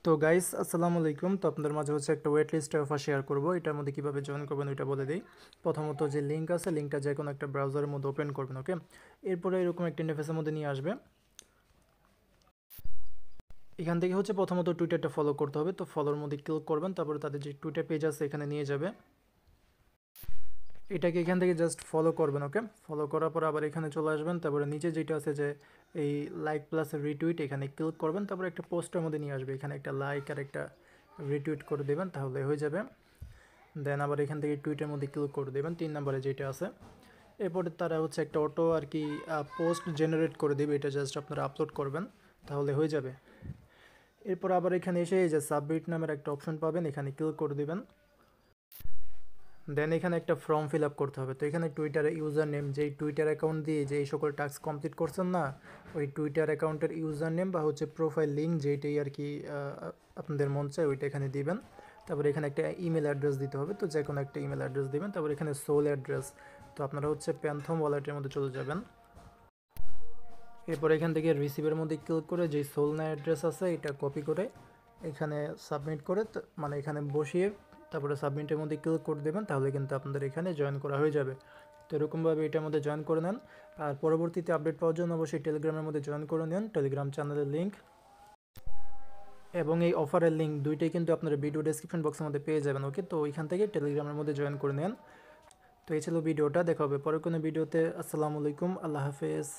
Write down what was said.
তো গাইস আসসালামু আলাইকুম। তো আপনাদের মাঝে হচ্ছে একটা ওয়েট লিস্টের অফার শেয়ার করব। এটার মধ্যে কিভাবে জয়েন করবেন ওইটা বলে দিই। প্রথমত যে লিঙ্ক আছে, লিঙ্কটা যে কোনো একটা ব্রাউজারের মধ্যে ওপেন করবেন, ওকে। এরপরে এরকম একটা ইন্টারফেসের মধ্যে নিয়ে আসবে। এখান থেকে হচ্ছে প্রথমত টুইটারটা ফলো করতে হবে, তো ফলোর মধ্যে ক্লিক করবেন, তারপরে তাদের যে টুইটার পেজ আছে এখানে নিয়ে যাবে। এটাকে এখান থেকে জাস্ট ফলো করবেন, ওকে। ফলো করার পর আবার এখানে চলে আসবেন, তারপরে নিচে যেটা আছে যে এই লাইক প্লাস রিটুইট, এখানে ক্লিক করবেন, তারপরে একটা পোস্টের মধ্যে নিয়ে আসবে, এখানে একটা লাইক আর একটা রিটুইট করে দেবেন, তাহলে হয়ে যাবে। দেন আবার এখান থেকে টুইটের মধ্যে ক্লিক করে দেবেন 3 নম্বরে যেটা আছে। এরপরে তারা হচ্ছে একটা অটো আর কি পোস্ট জেনারেট করে দেবে, এটা জাস্ট আপনারা আপলোড করবেন, তাহলে হয়ে যাবে। এরপর আবার এখানে এসে এই যে সাবমিট নামের একটা অপশন পাবেন, এখানে ক্লিক করে দেবেন। দেন এখানে একটা ফর্ম ফিল আপ করতে হবে। তো এখানে টুইটারের ইউজার নেম, যেই টুইটার অ্যাকাউন্ট দিয়ে যে এই সকল টাস্ক কমপ্লিট করছেন না, ওই টুইটার অ্যাকাউন্টের ইউজার নেম বা হচ্ছে প্রোফাইল লিঙ্ক যেইটাই আর কি আপনাদের মন চায় ওইটা এখানে দিবেন। তারপরে এখানে একটা ইমেল অ্যাড্রেস দিতে হবে, তো যে কোনো একটা ইমেল অ্যাড্রেস দিবেন। তারপর এখানে সোল অ্যাড্রেস, তো আপনারা হচ্ছে প্যান্থম ওয়ালেটের মধ্যে চলে যাবেন। এরপর এখান থেকে রিসিভের মধ্যে ক্লিক করে যেই সোলনা অ্যাড্রেস আছে এটা কপি করে এখানে সাবমিট করে মানে এখানে বসিয়ে তারপরে সাবমিটের মধ্যে ক্লিক করে দেবেন, তাহলে কিন্তু আপনাদের এখানে জয়েন করা হয়ে যাবে। তো এরকমভাবে এটার মধ্যে জয়েন করে নেন। আর পরবর্তীতে আপডেট পাওয়ার জন্য অবশ্যই টেলিগ্রামের মধ্যে জয়েন করে নেন, টেলিগ্রাম চ্যানেলের লিঙ্ক এবং এই অফারের লিঙ্ক দুইটাই কিন্তু আপনারা ভিডিও ডেসক্রিপশন বক্সের মধ্যে পেয়ে যাবেন, ওকে। তো ওইখান থেকে টেলিগ্রামের মধ্যে জয়েন করে নেন। তো এই ছিল ভিডিওটা, দেখা হবে পরে কোনো ভিডিওতে। আসসালামু আলাইকুম, আল্লাহ হাফেজ।